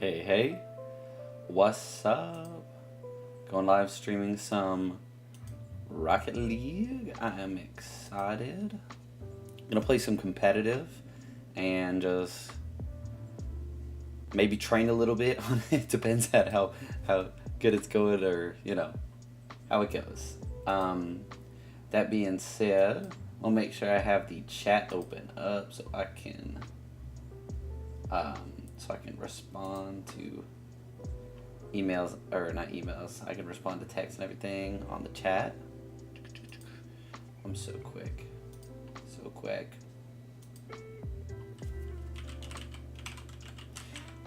Hey, what's up? Going live streaming some Rocket League. I am excited. Gonna play some competitive and just maybe train a little bit on it. Depends on how good it's going or, how it goes. That being said, I'll make sure I have the chat open up so I can respond to emails, or not emails. I can respond to text and everything on the chat. I'm so quick.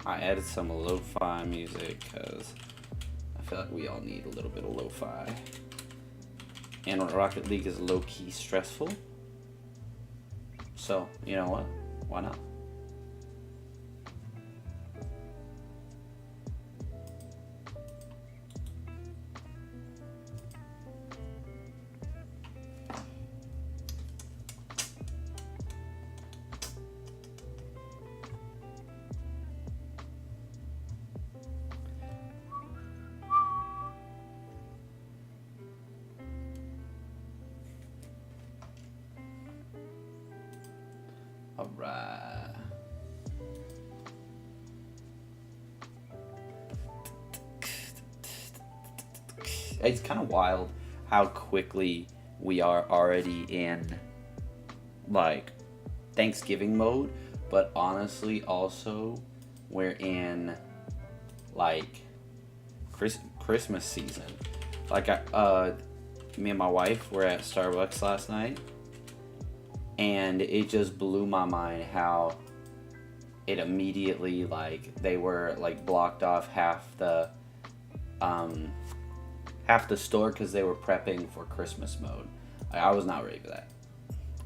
I added some lo-fi music because I feel like we all need a little bit of lo-fi. And Rocket League is low-key stressful. So, you know what? Why not? Alright. It's kind of wild how quickly we are already in like Thanksgiving mode, but honestly also we're in like Christmas season. Like me and my wife were at Starbucks last night, and it just blew my mind how it immediately, like, they were like blocked off half the store because they were prepping for Christmas mode. I was not ready for that.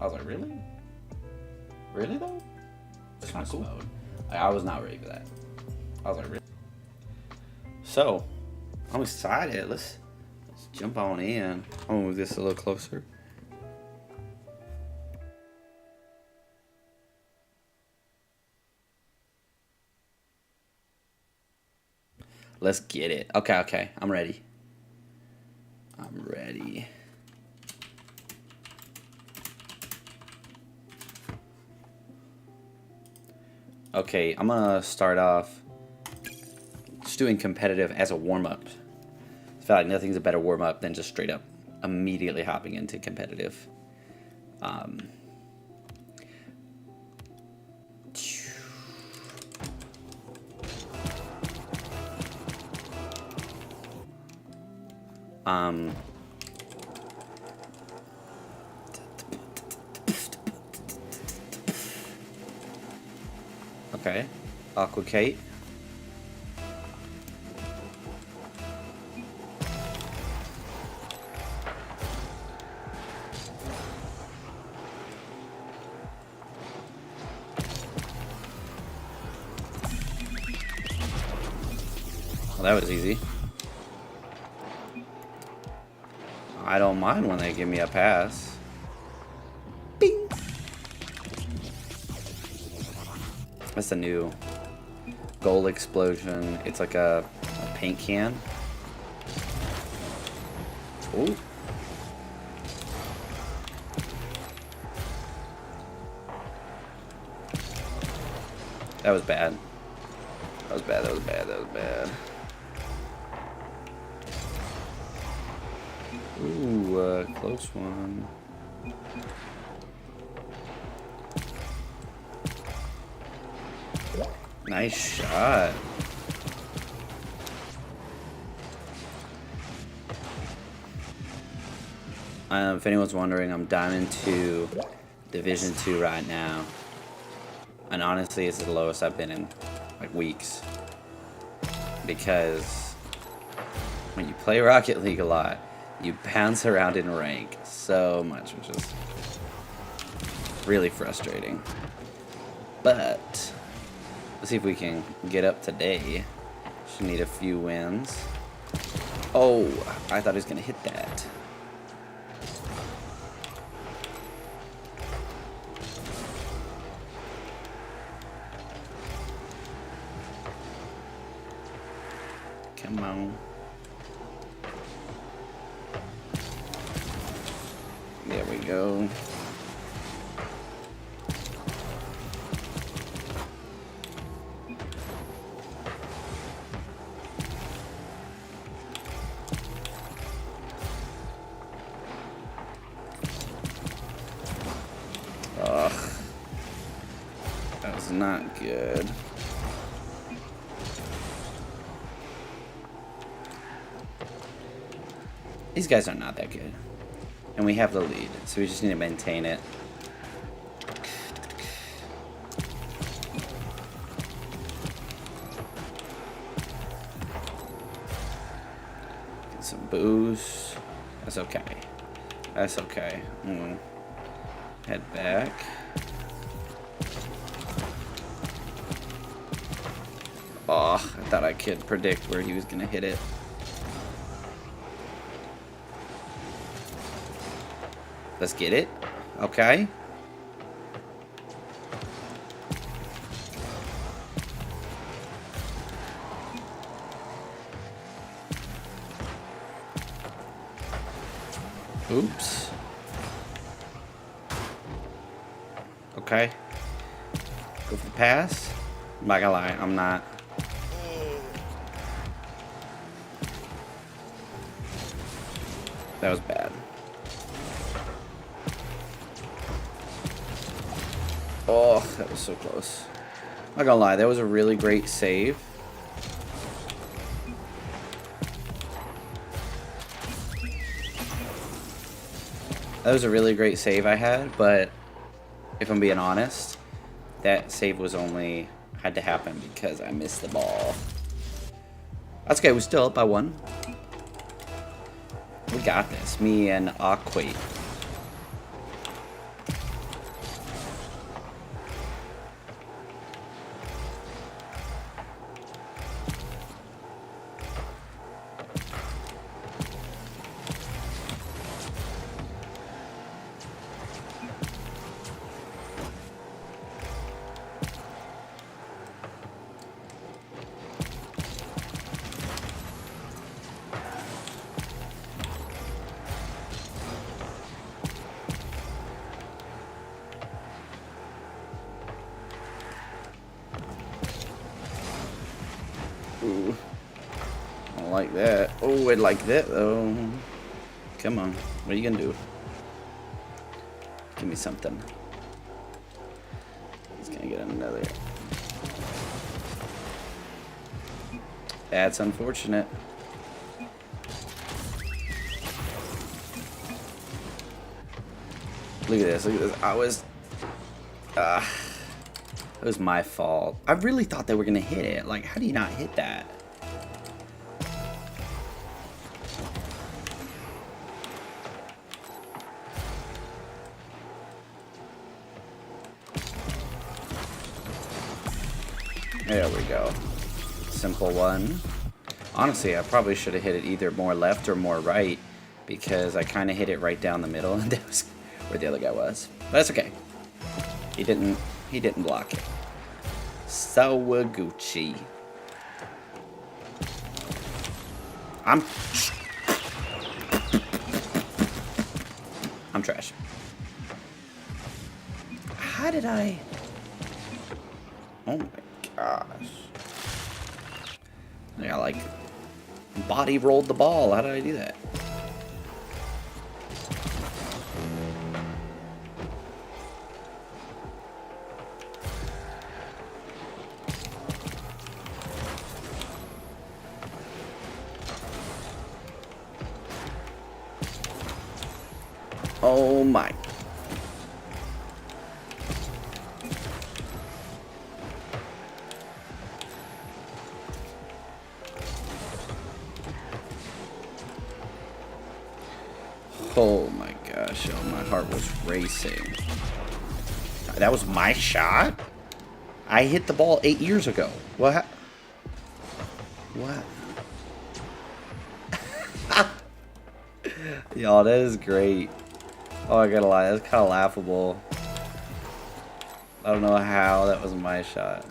I was like, really though? Christmas mode. I was not ready for that. I was like, really? So I'm excited. Let's jump on in. I'm gonna move this a little closer. Let's get it. Okay. I'm ready. Okay, I'm gonna start off just doing competitive as a warm-up. I feel like nothing's a better warm-up than just straight up immediately hopping into competitive. Okay, Aqua Kate. Well, that was easy. I don't mind when they give me a pass. Bing! That's a new goal explosion. It's like a paint can. Ooh. That was bad. That was bad. Ooh, close one. Nice shot. If anyone's wondering, I'm Diamond 2, Division 2 right now. And honestly, it's the lowest I've been in, like, weeks. Because when you play Rocket League a lot, you bounce around in rank so much, which is really frustrating. But let's see if we can get up today. Should need a few wins. Oh, I thought he was gonna hit that. Come on. There we go. Ugh. That was not good. These guys are not that good. And we have the lead, so we just need to maintain it. Get some boost. That's okay. That's okay. Head back. Oh, I thought I could predict where he was gonna hit it. Let's get it. Okay. Oops. Okay. Go for the pass. I'm not gonna lie, I'm not. That was bad. Oh, that was so close. I'm not gonna lie, that was a really great save. That was a really great save I had, but if I'm being honest, that save was only had to happen because I missed the ball. That's okay, we're still up by 1. We got this. Me and Aquate. Ooh. I don't like that. Oh, I like that though. Come on. What are you gonna do? Give me something. He's gonna get another. That's unfortunate. Look at this. Look at this. I was. It was my fault. I really thought they were gonna hit it. Like, how do you not hit that? There we go. Simple one. Honestly, I probably should have hit it either more left or more right because I kind of hit it right down the middle, and that was where the other guy was. But that's okay. He didn't block it. So Gucci. I'm trash. How did I? Oh my gosh. I like body rolled the ball. How did I do that? Oh my. Oh my gosh, oh, my heart was racing. That was my shot? I hit the ball 8 years ago. What? What? Y'all, that is great. Oh, I gotta lie, that's kind of laughable. I don't know how that was my shot.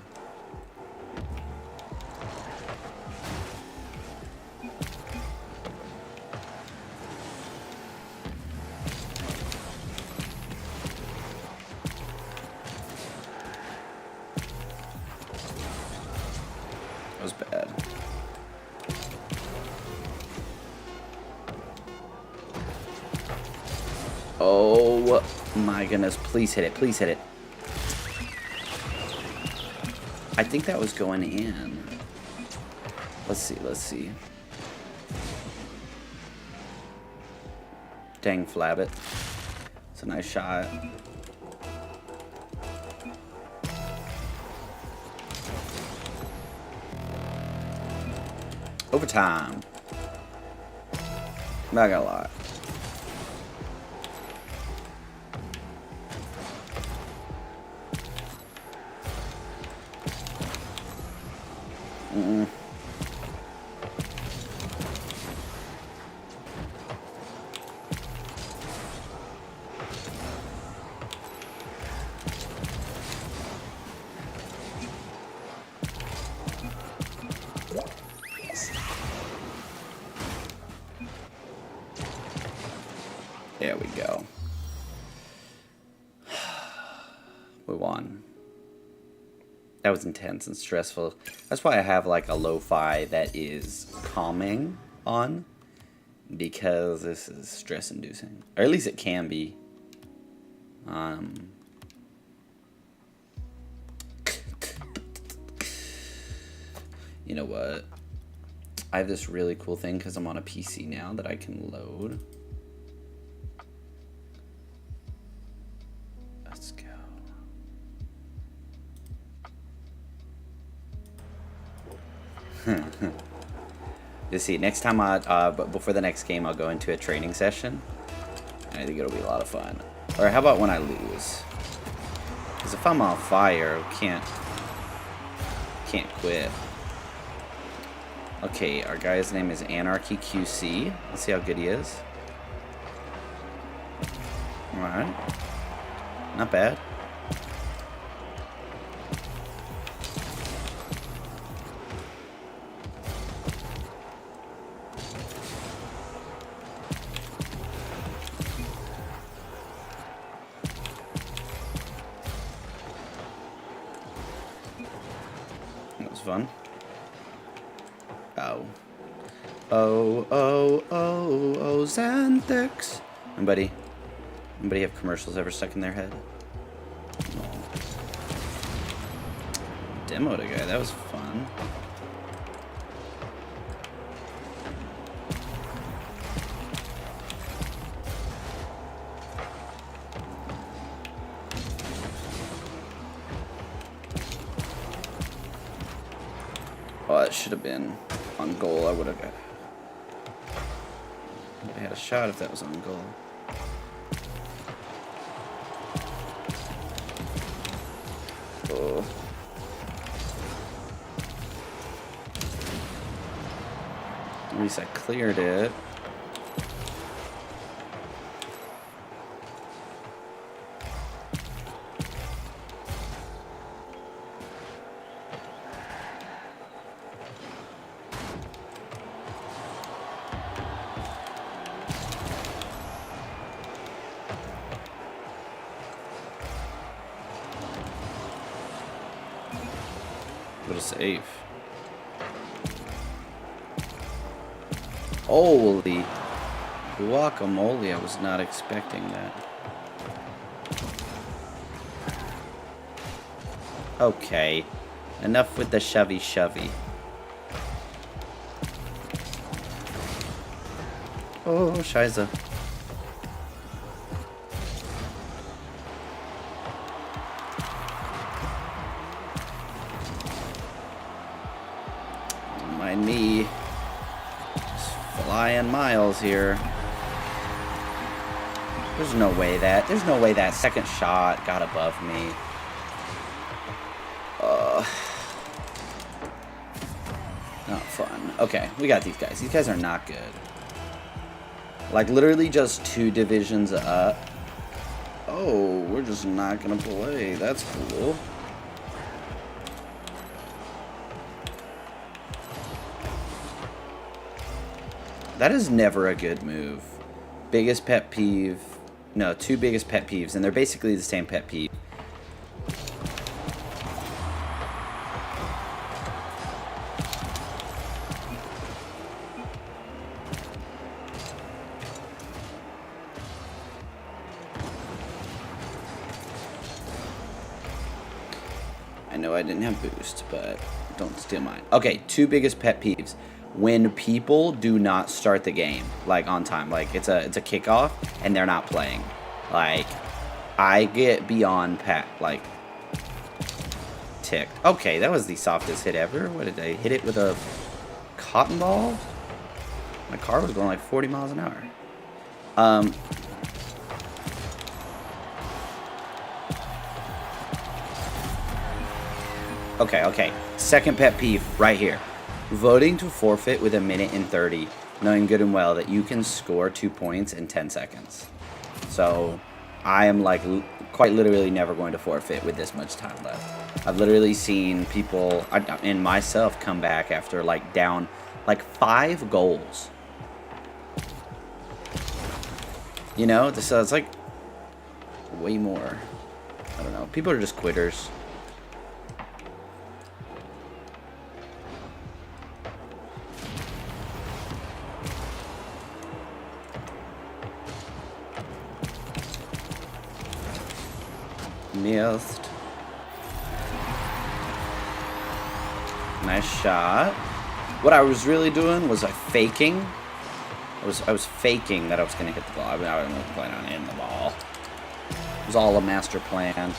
That was bad. Oh my goodness. Please hit it. Please hit it. I think that was going in. Let's see. Let's see. Dang flabbit. It's a nice shot. Overtime. Not gonna lie. There we go. We won. That was intense and stressful. That's why I have like a lo-fi that is calming on, because this is stress inducing, or at least it can be. You know what? I have this really cool thing because I'm on a PC now that I can load. Let's go. You see, next time but before the next game, I'll go into a training session. I think it'll be a lot of fun. Or how about when I lose? Because if I'm on fire, can't quit. Okay, our guy's name is Anarchy QC. Let's see how good he is. Alright. Not bad. That was fun. Oh. Oh, Xanthix. Anybody have commercials ever stuck in their head? No. Demoed a guy, that was fun. Oh, that should have been on goal. I would have had a shot if that was on goal. Oh. At least I cleared it. What a save. Holy guacamole, I was not expecting that. Okay, enough with the shovey. Oh, Shiza. Mind me. Just flying miles here. There's no way that second shot got above me. Not fun. Okay, we got these guys. These guys are not good. Like, literally just 2 divisions up. Oh, we're just not gonna play. That's cool. That is never a good move. Biggest pet peeve. No, 2 biggest pet peeves, and they're basically the same pet peeve. know I didn't have boost, but don't steal mine. Okay, 2 biggest pet peeves. When people do not start the game, like, on time. Like, it's a kickoff, and they're not playing. Like, I get beyond ticked. Okay, that was the softest hit ever. What did I hit it with a cotton ball? My car was going like 40 miles an hour. Okay. Second pet peeve right here. Voting to forfeit with 1:30, knowing good and well that you can score 2 points in 10 seconds. So, I am like quite literally never going to forfeit with this much time left. I've literally seen people and myself come back after like down like 5 goals. You know, so it's like way more. I don't know. People are just quitters. Missed. Nice shot. What I was really doing was faking. I was faking that I was going to hit the ball. I wasn't planning on hitting the ball. It was all a master plan.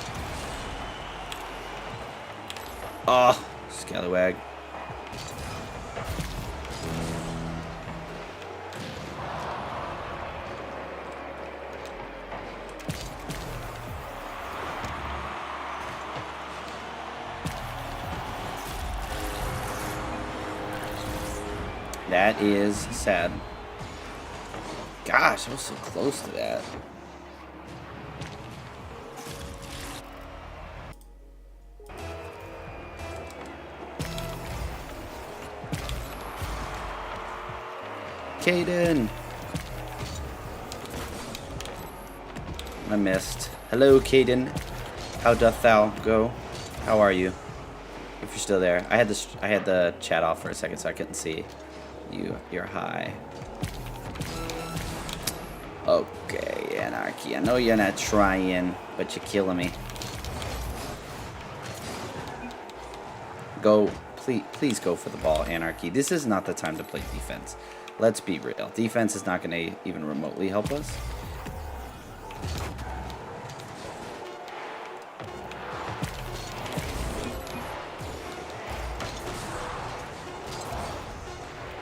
Oh, scallywag. That is sad. Gosh, I was so close to that. Caden! I missed. Hello, Caden. How doth thou go? How are you? If you're still there. I had the chat off for a second, so I couldn't see you. You're high. Okay, Anarchy. I know you're not trying, but you're killing me. Go, please go for the ball, Anarchy. This is not the time to play defense. Let's be real. Defense is not going to even remotely help us.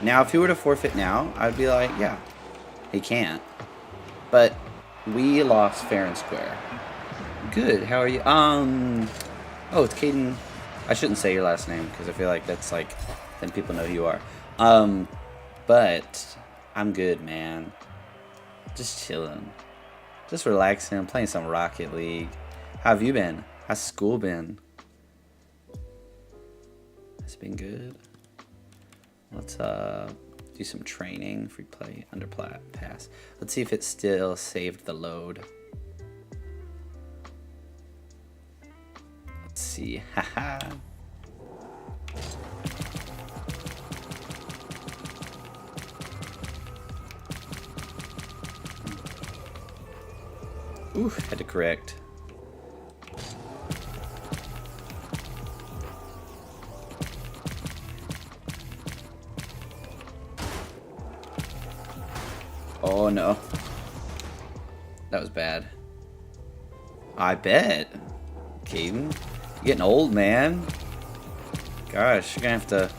Now, if he were to forfeit now, I'd be like, yeah, he can't. But we lost fair and square. Good. How are you? Oh, it's Caden. I shouldn't say your last name because I feel like that's like, then people know who you are. But I'm good, man. Just chilling. Just relaxing. Playing some Rocket League. How have you been? How's school been? It's been good. Let's do some training. Free play under pass. Let's see if it still saved the load. Let's see. Haha. Ooh, had to correct. Oh no. That was bad. I bet. Caden, you're getting old, man. Gosh, you're gonna have to...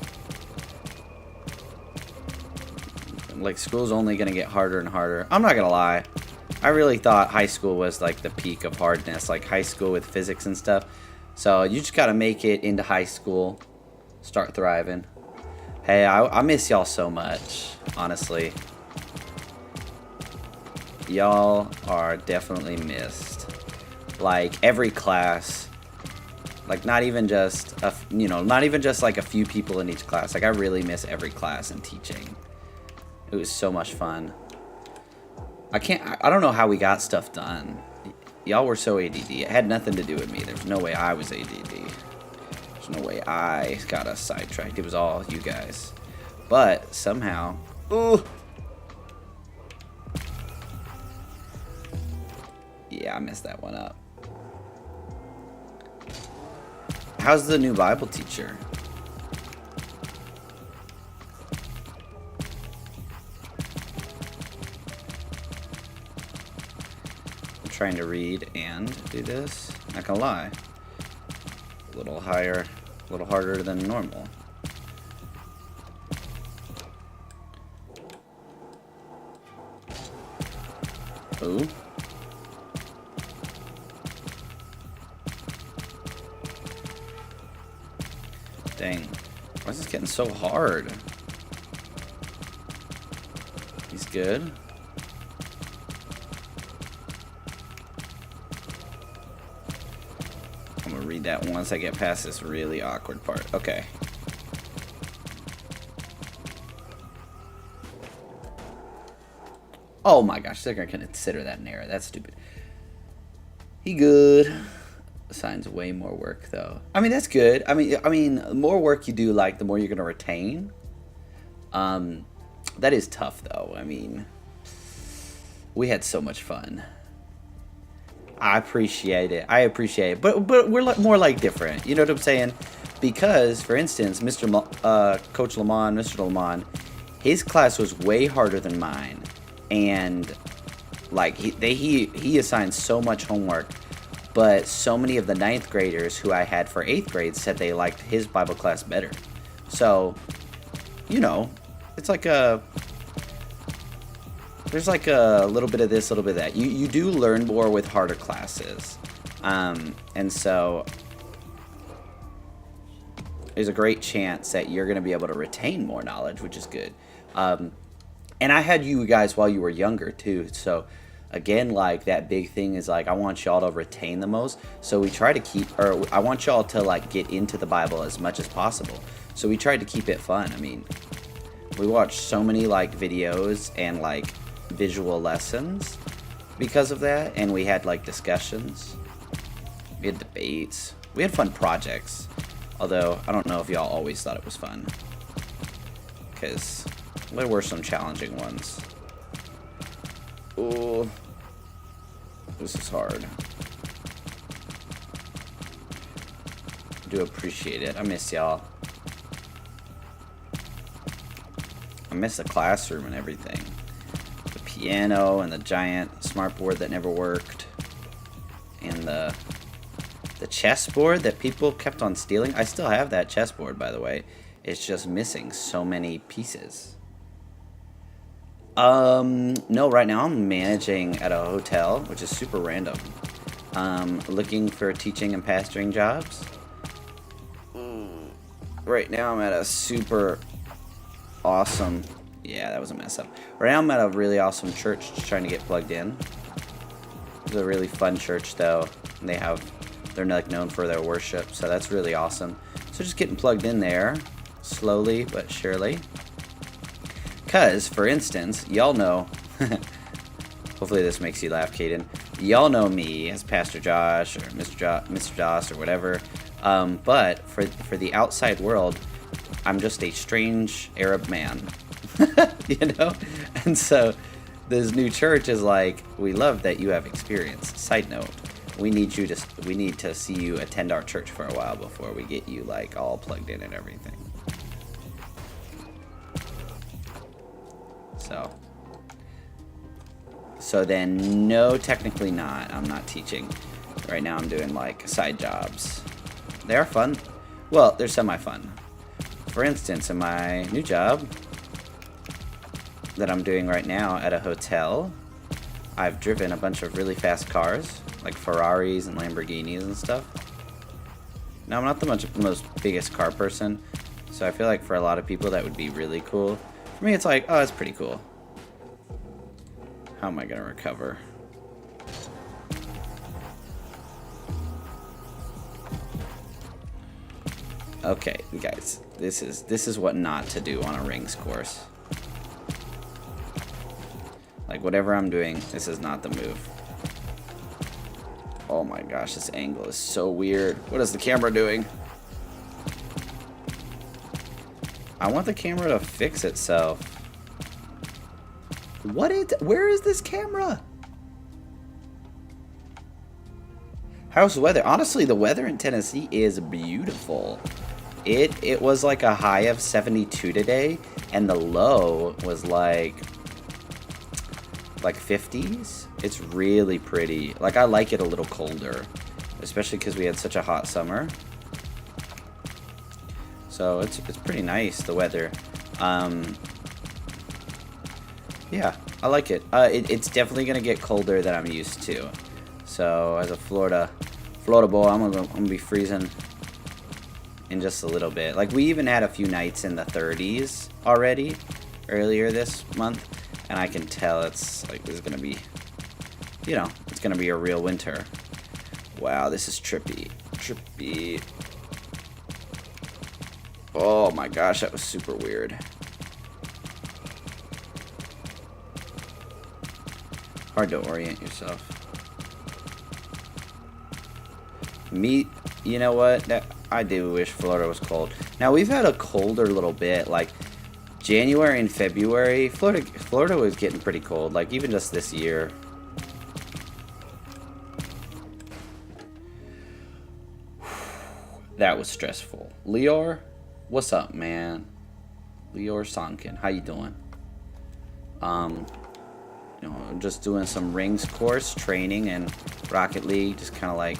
Like, school's only gonna get harder and harder. I'm not gonna lie. I really thought high school was like the peak of hardness. Like high school with physics and stuff. So you just gotta make it into high school. Start thriving. Hey, I miss y'all so much, honestly. Y'all are definitely missed. Like every class, like not even just not even just like a few people in each class. Like I really miss every class and teaching. It was so much fun. I don't know how we got stuff done. Y'all were so ADD. It had nothing to do with me. There's no way I was ADD. There's no way I got us sidetracked. It was all you guys. But somehow, ooh. Yeah, I messed that one up. How's the new Bible teacher? I'm trying to read and do this. Not gonna lie. A little higher, a little harder than normal. Ooh. Dang. Why is this getting so hard? He's good. I'm gonna read that once I get past this really awkward part. Okay. Oh my gosh, they're gonna consider that an error. That's stupid. He good. Assigns way more work though. I mean, that's good. I mean, the more work you do, like the more you're gonna retain. That is tough though. I mean, we had so much fun. I appreciate it. But we're more like different. You know what I'm saying? Because, for instance, Coach Lamont, Mr. Lamont, his class was way harder than mine, and like he assigned so much homework. But so many of the 9th graders who I had for 8th grade said they liked his Bible class better. So, you know, it's like there's like a little bit of this, a little bit of that. You do learn more with harder classes. And so there's a great chance that you're going to be able to retain more knowledge, which is good. And I had you guys while you were younger too. So again, like that big thing is like, I want y'all to retain the most. So we try to I want y'all to like get into the Bible as much as possible. So we tried to keep it fun. I mean, we watched so many like videos and like visual lessons because of that. And we had like discussions. We had debates. We had fun projects. Although, I don't know if y'all always thought it was fun. Because there were some challenging ones. Oh, this is hard. I do appreciate it. I miss y'all. I miss the classroom and everything. The piano and the giant smartboard that never worked. And the chessboard that people kept on stealing. I still have that chessboard, by the way. It's just missing so many pieces. No, right now I'm managing at a hotel, which is super random. Looking for teaching and pastoring jobs. Right now I'm at a super awesome, yeah, that was a mess up. Right now I'm at a really awesome church just trying to get plugged in. It's a really fun church though. They're like known for their worship, so that's really awesome. So just getting plugged in there, slowly but surely. Because, for instance, y'all know, hopefully this makes you laugh, Caden. Y'all know me as Pastor Josh or Mr. Josh or whatever. But for the outside world, I'm just a strange Arab man, you know? And so this new church is like, we love that you have experience. Side note, we need to see you attend our church for a while before we get you like all plugged in and everything. So then, no, technically not. I'm not teaching. Right now I'm doing like side jobs. They are fun. Well, they're semi-fun. For instance, in my new job that I'm doing right now at a hotel, I've driven a bunch of really fast cars, like Ferraris and Lamborghinis and stuff. Now, I'm not the most biggest car person, so I feel like for a lot of people that would be really cool. For me, it's like, oh, that's pretty cool. How am I gonna recover? Okay, guys, this is what not to do on a rings course. Like whatever I'm doing, this is not the move. Oh my gosh, this angle is so weird. What is the camera doing? I want the camera to fix itself. Where is this camera? How's the weather? Honestly, the weather in Tennessee is beautiful. It was like a high of 72 today, and the low was like 50s. It's really pretty. Like, I like it a little colder, especially because we had such a hot summer. So it's pretty nice, the weather. Yeah, I like it. It's definitely gonna get colder than I'm used to. So as a Florida boy, I'm gonna be freezing in just a little bit. Like, we even had a few nights in the 30s already earlier this month, and I can tell it's like this is gonna be, you know, it's gonna be a real winter. Wow, this is trippy. Oh my gosh, that was super weird. Hard to orient yourself. You know what? I do wish Florida was cold. Now, we've had a colder little bit, like January and February. Florida was getting pretty cold, like even just this year. That was stressful. Lior, what's up, man? Lior Sonkin, how you doing? You know, just doing some rings course training in Rocket League, just kind of like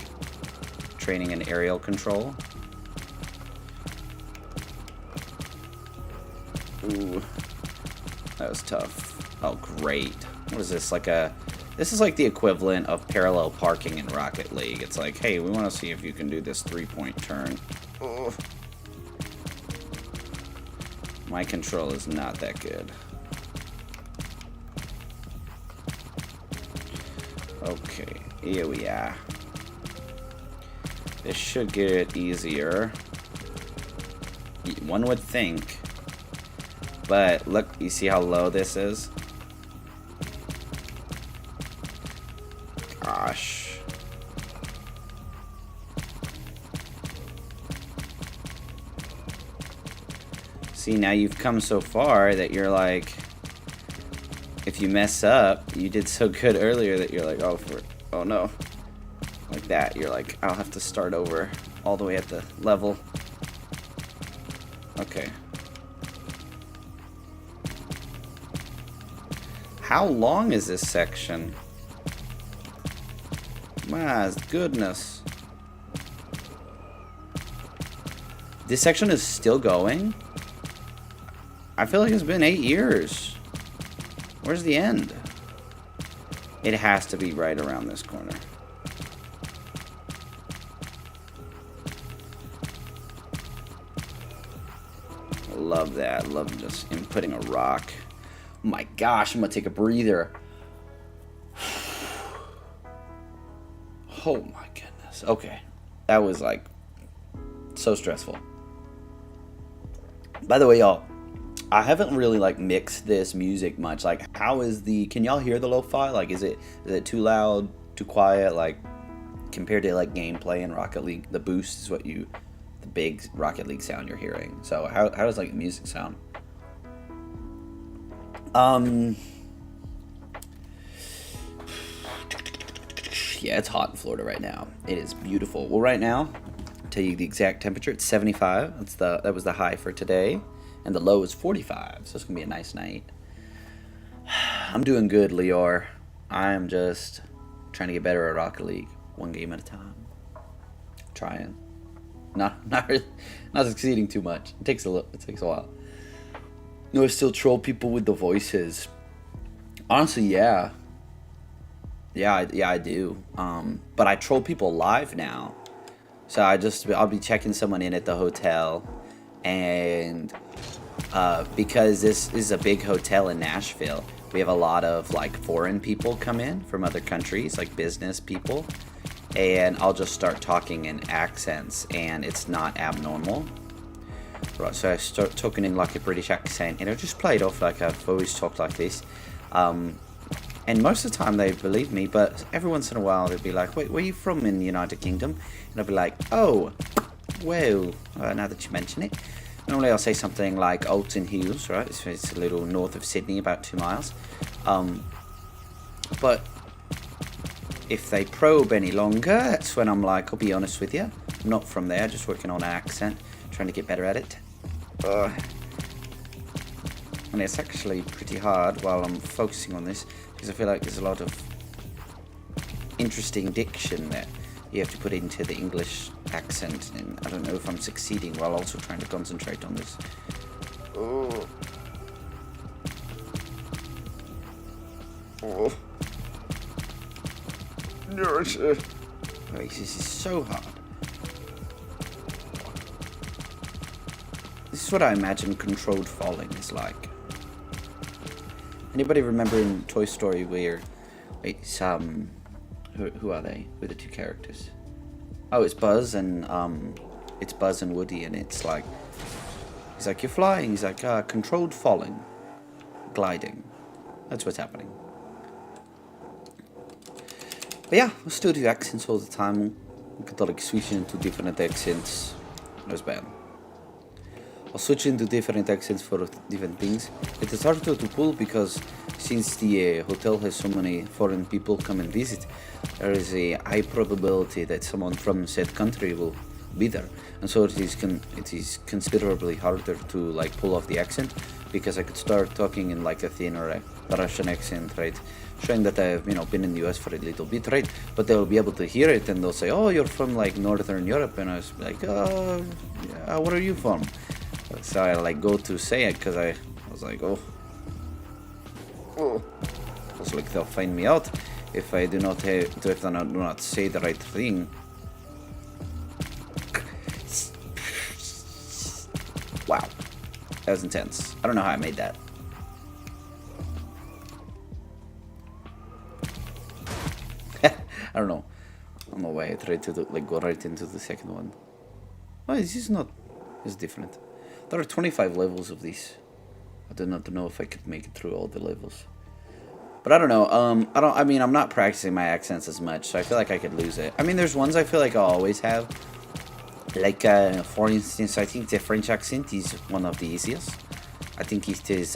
training in aerial control. Ooh, that was tough. Oh, great. What is this? This is like the equivalent of parallel parking in Rocket League. It's like, hey, we want to see if you can do this 3-point turn. Ugh. My control is not that good. Okay, here we are. This should get it easier. One would think. But look, you see how low this is? Gosh. See, now you've come so far that you're like, if you mess up, you did so good earlier that you're like, oh no. Like that, you're like, I'll have to start over all the way at the level. Okay. How long is this section? My goodness. This section is still going? I feel like it's been 8 years. Where's the end? It has to be right around this corner. Love that. Love just inputting a rock. Oh my gosh, I'm gonna take a breather. Oh my goodness. Okay. That was like so stressful. By the way, y'all, I haven't really like mixed this music much. Like, how is can y'all hear the lo-fi? Like, is it too loud, too quiet? Like, compared to like gameplay in Rocket League, the boost is the big Rocket League sound you're hearing. So how does like music sound? Yeah, it's hot in Florida right now. It is beautiful. Well, right now, I'll tell you the exact temperature. It's 75. That was the high for today, and the low is 45. So it's gonna be a nice night. I'm doing good, Lior. I am just trying to get better at Rocket League, one game at a time. Trying. Not succeeding too much. It takes a while. No, I still troll people with the voices. Honestly, yeah. Yeah, I do. But I troll people live now. So I'll be checking someone in at the hotel, and because this is a big hotel in Nashville, we have a lot of like foreign people come in from other countries, like business people, and I'll just start talking in accents, and it's not abnormal. Right, so I start talking in like a British accent, and I just play it off like I've always talked like this. And most of the time they believe me, but every once in a while they'll be like, wait, where are you from in the United Kingdom? And I'll be like, oh, well, now that you mention it. Normally I'll say something like Alton Hills, right? It's a little north of Sydney, about 2 miles. But if they probe any longer, that's when I'm like, I'll be honest with you, I'm not from there, just working on an accent, trying to get better at it. And it's actually pretty hard while I'm focusing on this, because I feel like there's a lot of interesting diction that you have to put into the English accent, and I don't know if I'm succeeding while also trying to concentrate on this. Oh. Oh. No, this is so hard. This is what I imagine controlled falling is like. Anybody remember in Toy Story where it's who are they? Who are the two characters? Oh, it's Buzz and Woody, and it's like he's like, you're flying. He's like, controlled falling, gliding. That's what's happening. But yeah, I still do accents all the time. I could like switch into different accents. That's bad. I'll switch into different accents for different things. It is harder to pull because since the hotel has so many foreign people come and visit, there is a high probability that someone from said country will be there, and so it is considerably harder to like pull off the accent, because I could start talking in like a thinner Russian accent, right, showing that I've been in the US for a little bit, right, but they'll be able to hear it and they'll say, oh, you're from like Northern Europe, and I was like, yeah, where are you from? So I like go to say it because I was like, oh, I was like, they'll find me out if I do not say the right thing. Wow, that was intense. I don't know how I made that. I don't know why I tried to go right into the second one. Oh, this is not. It's different. There are 25 levels of these. I do not know if I could make it through all the levels. But I don't know. I mean, I'm not practicing my accents as much, so I feel like I could lose it. I mean, there's ones I feel like I'll always have. Like, for instance, I think the French accent is one of the easiest. I think it is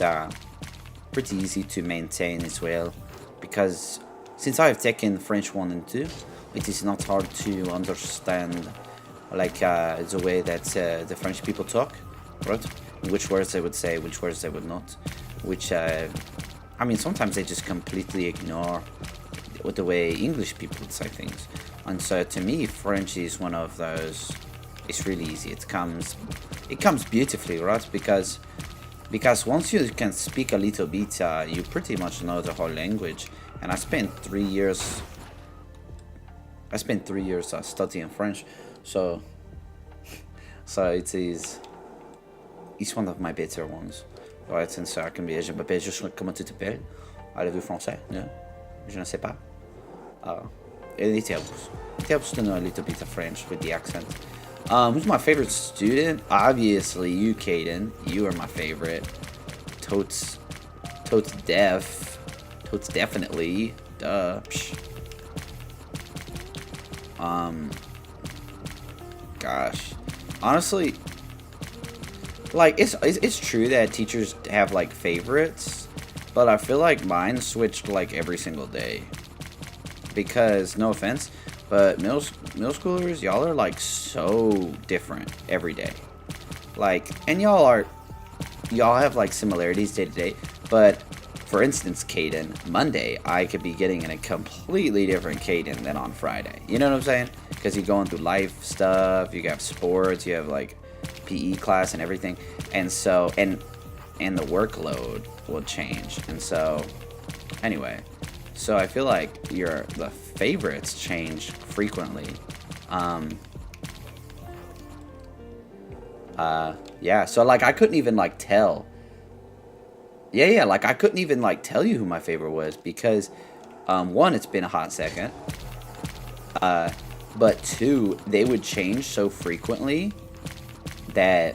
pretty easy to maintain as well, because since I have taken French 1 and 2, it is not hard to understand like the way that the French people talk, right? Which words they would say, which words they would not. Which, I mean, sometimes they just completely ignore the way English people would say things. And so to me, French is one of those. It's really easy. It comes beautifully, right? Because once you can speak a little bit, you pretty much know the whole language. And I spent 3 years. Studying French, so it's one of my better ones. Ouais, c'est ça, comme je m'appelle juste comment tu t'appelles? Avez-vous français? No? Je ne sais pas. It helps to know a little bit of French with the accent. Who's my favorite student? Obviously you, Caden. You are my favorite. Totes definitely. Duh. Psh. Gosh, honestly, like it's true that teachers have like favorites, but I feel like mine switched like every single day, because no offense, but middle schoolers, y'all are like so different every day, like, and y'all have like similarities day to day, but for instance, Caden, Monday, I could be getting in a completely different Caden than on Friday. You know what I'm saying? Because you're going through life stuff, you have sports, you have like PE class and everything. And so, and the workload will change. And so, anyway, so I feel like the favorites change frequently. Yeah, so like I couldn't even like tell. Yeah, like I couldn't even like tell you who my favorite was, because one, it's been a hot second, but two, they would change so frequently that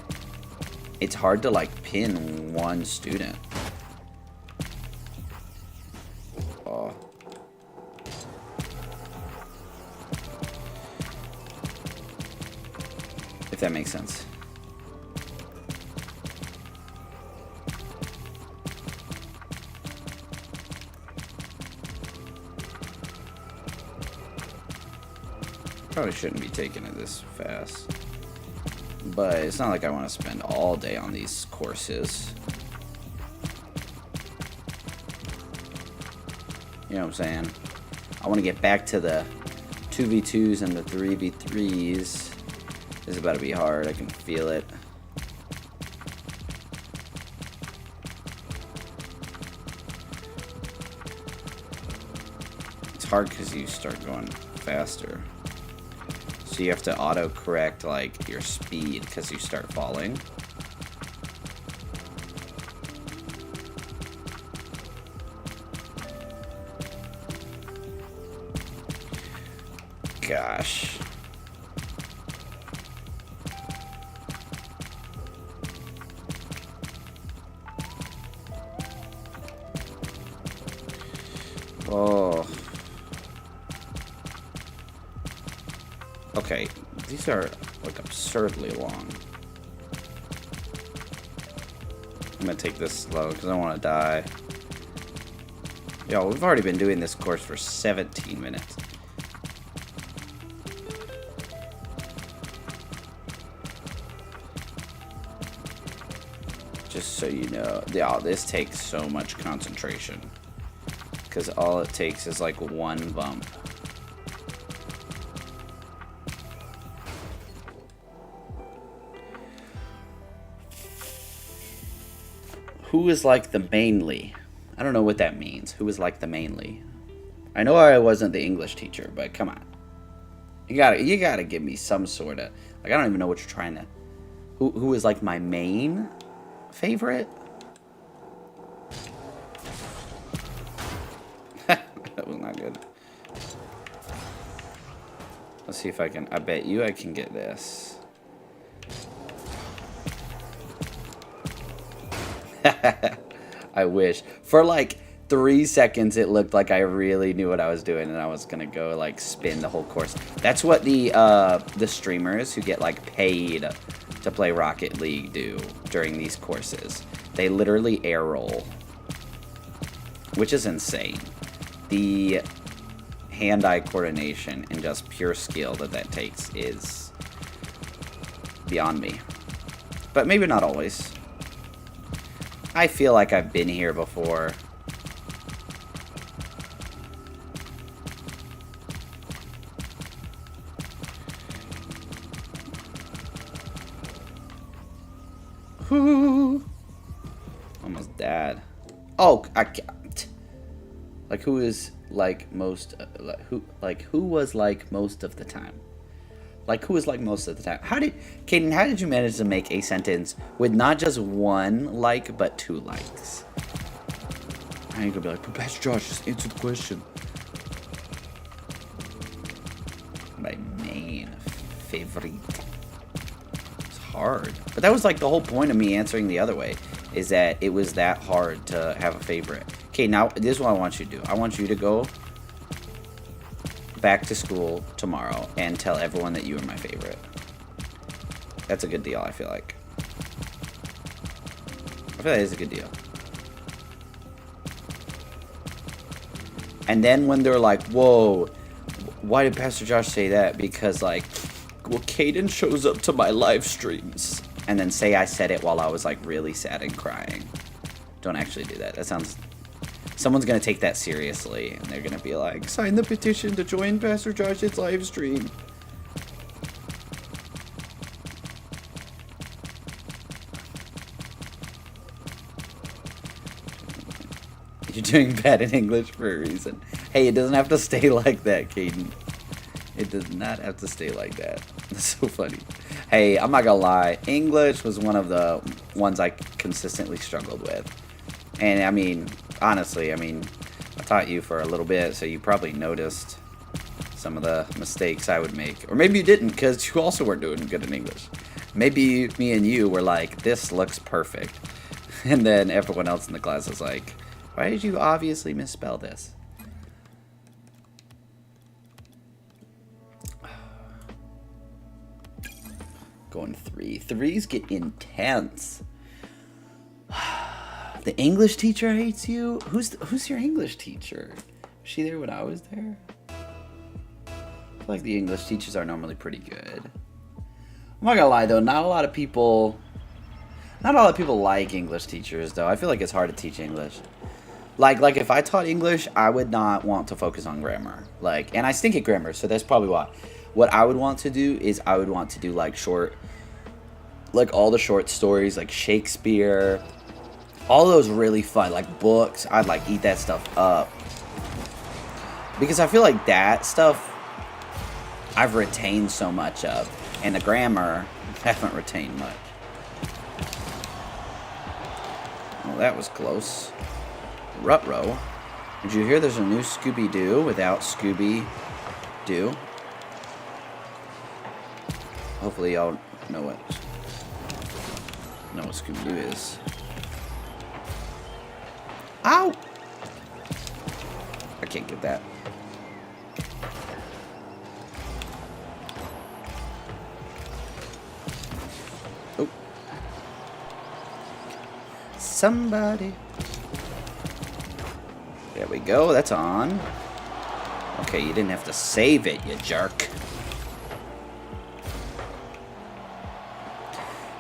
it's hard to like pin one student. Oh. If that makes sense. probably shouldn't be taking it this fast. But it's not like I want to spend all day on these courses. You know what I'm saying? I want to get back to the 2v2s and the 3v3s. This is about to be hard. I can feel it. It's hard because you start going faster. So you have to auto-correct, like, your speed because you start falling. Gosh. Oh. Okay, these are like absurdly long. I'm gonna take this slow because I want to die. Yo, we've already been doing this course for 17 minutes. Just so you know, yeah, this takes so much concentration. Because all it takes is like one bump. Who is like the mainly? I don't know what that means. Who is like the mainly? I know I wasn't the English teacher, but come on. You gotta give me some sort of, like, I don't even know what you're trying to. Who is like my main favorite? That was not good. Let's see if I can. I bet you I can get this. I wish. For like 3 seconds it looked like I really knew what I was doing and I was gonna go like spin the whole course. That's what the streamers who get like paid to play Rocket League do during these courses. They literally air roll, which is insane. The hand-eye coordination and just pure skill that takes is beyond me. But maybe not always. I feel like I've been here before. Whoo! Almost died. Oh, I can't. Like, who is like most? Who was like most of the time? Like, who was like most of the time? Caden, how did you manage to make a sentence with not just one like, but 2 likes? I ain't gonna be like, but Pastor Josh, just answer the question. My main favorite. It's hard. But that was like the whole point of me answering the other way, is that it was that hard to have a favorite. Okay, now this is what I want you to do. I want you to go back to school tomorrow and tell everyone that you are my favorite. That's a good deal, I feel like. I feel like it's a good deal. And then when they're like, whoa, why did Pastor Josh say that? Because, like, well, Caden shows up to my live streams. And then say I said it while I was, like, really sad and crying. Don't actually do that. That sounds... Someone's going to take that seriously, and they're going to be like, sign the petition to join Pastor Josh's live stream. You're doing bad in English for a reason. Hey, it doesn't have to stay like that, Caden. It does not have to stay like that. That's so funny. Hey, I'm not going to lie. English was one of the ones I consistently struggled with. And, I mean... Honestly, I mean, I taught you for a little bit, so you probably noticed some of the mistakes I would make. Or maybe you didn't, because you also weren't doing good in English. Maybe me and you were like, this looks perfect. And then everyone else in the class was like, why did you obviously misspell this? Going 3. Threes get intense. The English teacher hates you? Who's your English teacher? Was she there when I was there? feel like the English teachers are normally pretty good. I'm not gonna lie though, not a lot of people like English teachers though. I feel like it's hard to teach English. Like if I taught English, I would not want to focus on grammar. And I stink at grammar, so that's probably why. What I would want to do is I would want to do all the short stories, like Shakespeare, all those really fun, like books. I'd eat that stuff up. Because I feel like that stuff I've retained so much of. And the grammar, I haven't retained much. Oh, that was close. Ruh-roh. Did you hear there's a new Scooby-Doo without Scooby-Doo? Hopefully y'all know what Scooby-Doo is. Ow! I can't get that. Oh. Somebody. There we go, that's on. Okay, you didn't have to save it, you jerk.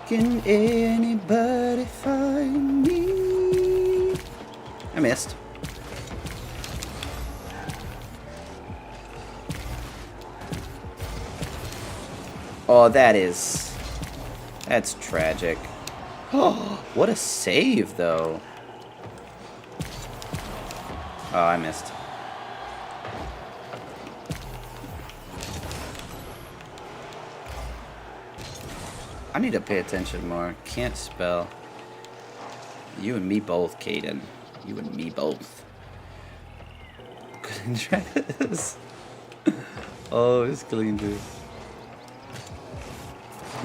Can anybody find me? I missed. Oh, that's tragic. Oh, what a save, though. Oh, I missed. I need to pay attention more. Can't spell. You and me both, Caden. You and me both. Couldn't try this. Oh, Miss Cleangers.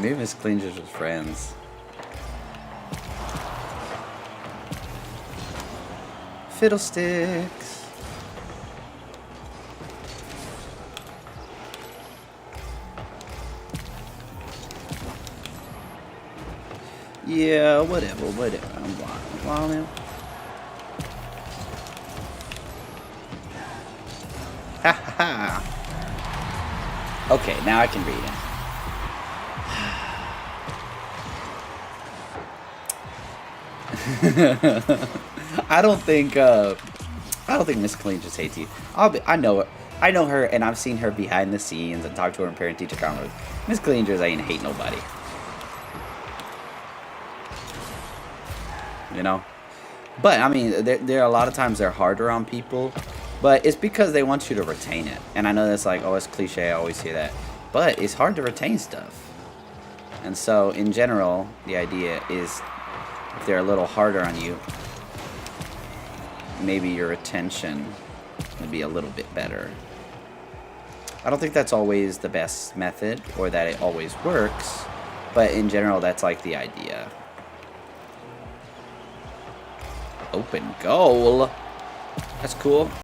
Maybe Miss Cleangers was friends. Fiddlesticks. Yeah, whatever. I'm wild now. Ha ha ha. Okay, now I can read it. I don't think Miss Clean just hates you. I know her, and I've seen her behind the scenes and talked to her in parent-teacher conference. Miss Clean just ain't hate nobody. You know? But, I mean, there are a lot of times they're harder on people, but it's because they want you to retain it. And I know that's it's cliche, I always hear that. But it's hard to retain stuff. And so, in general, the idea is if they're a little harder on you, maybe your retention would be a little bit better. I don't think that's always the best method or that it always works, but in general, that's the idea. Open goal. That's cool.